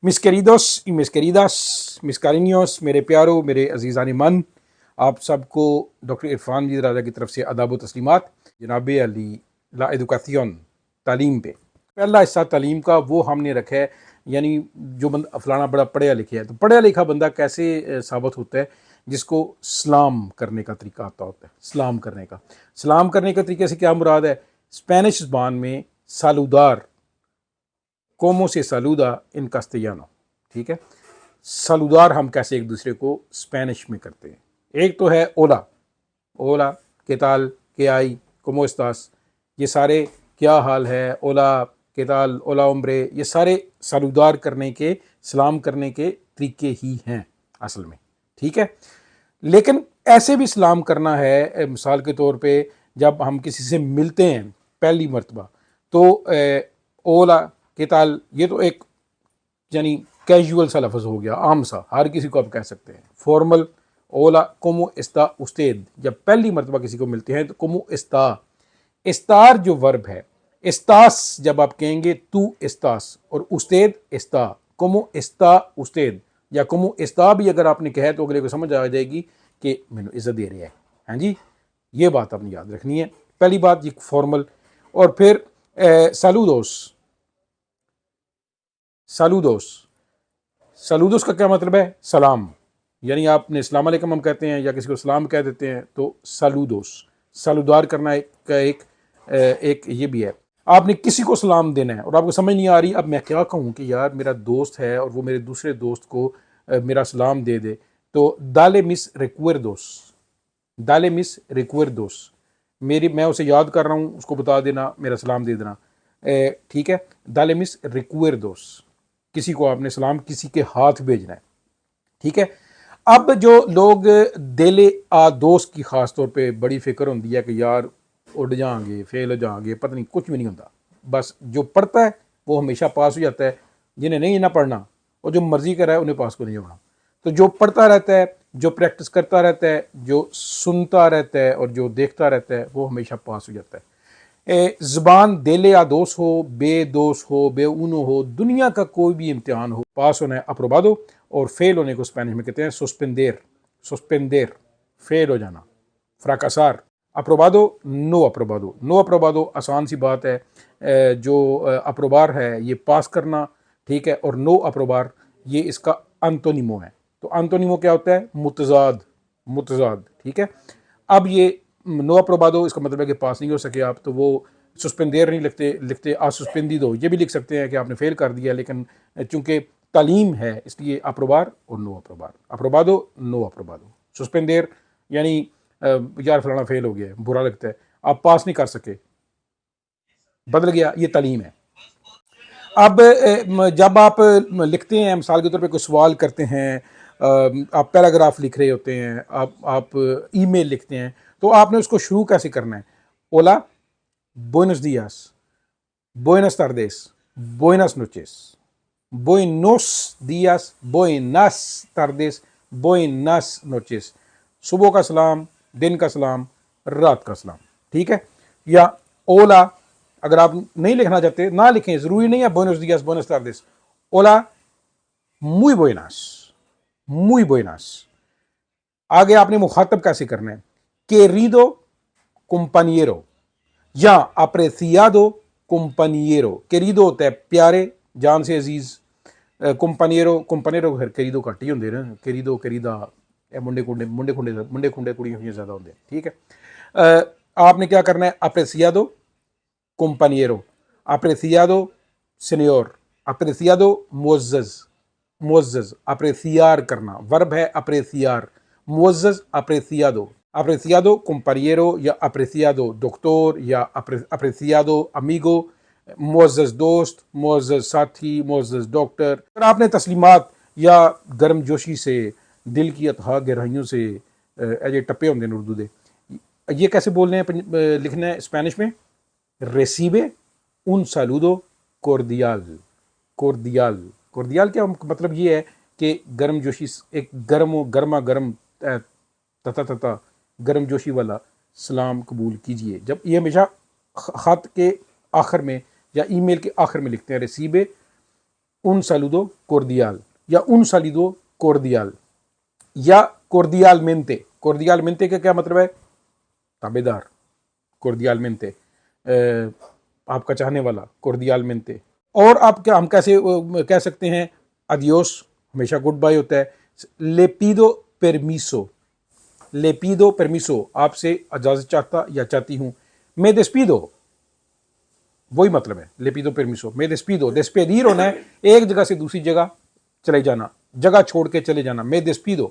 Mis queridos y mis queridas, mis cariños, मेरे प्यारो मेरे अजीज़ान मन, आप सबको डॉक्टर इरफान जी राजा की तरफ से अदाब व तस्लीमात। जनाब अली ला एजुकासियन तालीम पे पहला हिस्सा तालीम का वो हमने रखा है, यानी जो बंदा फलाना बड़ा पढ़ा लिखा है, तो पढ़ा लिखा बंदा कैसे साबित होता है, जिसको सलाम करने का तरीका आता होता है। सलाम करने के तरीके से क्या मुराद है? स्पेनिश ज़बान में सालूदार, कोमो से सालूदा इन कास्टियानो, ठीक है। सालूदार हम कैसे एक दूसरे को स्पेनिश में करते हैं। एक तो है ओला, ओला के ताल के आई कोमो एस्तास, ये सारे क्या हाल है, ओला के ताल, ओला उम्ब्रे, ये सारे सालूदार करने के, सलाम करने के तरीके ही हैं असल में, ठीक है। लेकिन ऐसे भी सलाम करना है, मिसाल के तौर पे जब हम किसी से मिलते हैं पहली मरतबा, तो ओला के ताल, ये तो एक यानी कैजुअल सा लफ्ज़ हो गया, आम सा, हर किसी को आप कह सकते हैं। फॉर्मल ओला कोमो इस्ता उस्तेद, जब पहली मरतबा किसी को मिलते हैं तो कोमो इस्ता, इस्तार जो वर्ब है, इस्तास जब आप कहेंगे तू इस्तास, और उस्तेद इस्ता, कोमो इस्ता उस्तेद या कोमो इस्ता भी अगर आपने कहा तो अगले को समझ आ जाएगी कि मैंने इज्जत दे रहा है। हाँ जी, ये बात आपने याद रखनी है। पहली बात ये फॉर्मल। और फिर सालूदोस, सालूदोस, सलूदोस का क्या मतलब है? सलाम, यानी आपने अस्सलाम वालेकुम हम कहते हैं या किसी को सलाम कह देते हैं, तो सलूदोस, सलूदार करना एक ये भी है। आपने किसी को सलाम देना है और आपको समझ नहीं आ रही अब मैं क्या कहूँ कि यार मेरा दोस्त है और वो मेरे दूसरे दोस्त को मेरा सलाम दे दे, तो दाले मिस रिक्वेर्दोस, दाले मिस रिक्वेर्दोस, मैं उसे याद कर रहा हूँ, उसको बता देना, मेरा सलाम दे देना, ठीक है। दाले मिस रिक्वेर्दोस, किसी को आपने सलाम किसी के हाथ भेजना है, ठीक है। अब जो लोग देले आ दोस्त की खास तौर पे बड़ी फिक्र होती है कि यार उड़ जाएंगे, फेल हो जाएंगे, पता नहीं, कुछ भी नहीं होता। बस जो पढ़ता है वो हमेशा पास हो जाता है, जिन्हें नहीं ना पढ़ना और जो मर्जी कर रहा है उन्हें पास को नहीं होना। तो जो पढ़ता रहता है, जो प्रैक्टिस करता रहता है, जो सुनता रहता है और जो देखता रहता है, वो हमेशा पास हो जाता है। ज़बान देले आदोस हो, बेदोस हो, बेउनो हो, दुनिया का कोई भी इम्तिहान हो, पास होना है अप्रोबादो, और फेल होने को स्पेनिश में कहते हैं सुस्पेंदेर, सुस्पेंदेर, फेल हो जाना, फ्राकासार। अप्रोबादो, नो अप्रोबादो, नो अप्रोबादो आसान सी बात है, जो अप्रोबार है ये पास करना, ठीक है, और नो अप्रोबार ये इसका अंतोनिमो है। तो अंतोनिमो क्या होता है? मुतजाद, मुतजाद, ठीक है। अब ये नो अप्रोबादो, इसका मतलब है कि पास नहीं हो सके आप, तो वो सस्पेंदेर नहीं लिखते, लिखते आ सस्पेंदी दो, ये भी लिख सकते हैं कि आपने फेल कर दिया, लेकिन चूंकि तालीम है इसलिए अप्रोबार और नो अप्रोबार, अप्रोबादो, नो अप्रोबादो, सस्पेंदेर यानी यार फलाना फेल हो गया, बुरा लगता है, आप पास नहीं कर सके, बदल गया, ये तालीम है। अब जब आप लिखते हैं, मिसाल के तौर पे कोई सवाल करते हैं, आप पैराग्राफ लिख रहे होते हैं, आप ईमेल लिखते हैं, तो आपने उसको शुरू कैसे करना है? ओला, बुएनोस दियास, बुएनस tardes, buenas noches, buenos días, buenas tardes, buenas noches, सुबह का सलाम, दिन का सलाम, रात का सलाम, ठीक है। या ओला, अगर आप नहीं लिखना चाहते ना लिखें, जरूरी नहीं है buenos días, buenas tardes, ओला muy buenas, muy buenas। आगे आपने मुखातब कैसे करना है? querido compañero या apreciado compañero। querido होता है प्यारे, जान से अजीज, कंपनियरो, कंपनियरो फिर querido घट ही होंगे ना, querido querida, मुंडे खुंडे, मुंडे खुंडे कुड़ियां ज़्यादा होंगे, ठीक है। आपने क्या करना है? apreciado compañero, apreciado señor, apreciado मुअज़्ज़ज़, मुअज़्ज़ज़, अप्रेसियार करना, वर्ब है अप्रेसियार, मुअज़्ज़ज़ अप्रेसियादो, अप्रेसियादो compañero या अप्रेसियादो डॉक्टर या अप्रेसियादो अमीगो, मुअज़्ज़ज़ दोस्त, मुअज़्ज़ज़ साथी, मुअज़्ज़ज़ डॉक्टर। अगर आपने तस्लीमात या गर्मजोशी से, दिल की अथाह गहराइयों से, ये टप्पे होंगे हैं उर्दू दे, ये कैसे बोलने हैं, लिखना है स्पेनिश में? रेसिबे उन सालूदो कोर्दियाल, कोर्दियाल, कोर्दियाल क्या मतलब? ये है कि गर्मजोशी, एक गर्मा गर्म तता तता गर्मजोशी वाला सलाम कबूल कीजिए। जब ये हमेशा ख़त के आखिर में या ईमेल के आखिर में लिखते हैं, रेसिबे un saludo cordial या un saludo cordial या cordialmente। cordialmente का क्या मतलब है? ताबेदार, cordialmente आपका चाहने वाला, cordialmente। और आप क्या हम कैसे कह सकते हैं adios, हमेशा गुड बाय होता है। le pido permiso, le pido permiso, आपसे इजाजत चाहता या चाहती हूं। me despido, वही मतलब है le pido permiso, me despido। despedir होना है एक जगह से दूसरी जगह चले जाना, जगह छोड़ के चले जाना, me despido।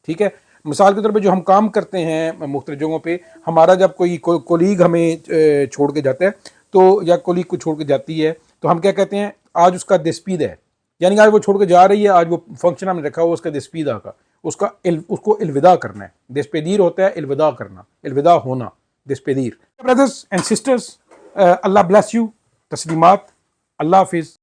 ठीक है, मिसाल के तौर पे जो हम काम करते हैं मुख्तलिफ जगहों पे, हमारा जब कोई कोलीग हमें छोड़ के जाता है तो, या कोलीग को छोड़ के जाती है, तो हम क्या कहते हैं, आज उसका डिस्पीद है, यानी आज वो छोड़ के जा रही है, आज वो फंक्शन हमने रखा हुआ उसका डिस्पीदा का, उसको अलविदा करना है। डिस्पेदीर होता है अलविदा करना, अलविदा होना, डिस्पेदीर। Brothers and sisters, Allah bless you, तस्लीमात, अल्लाह हाफिज़।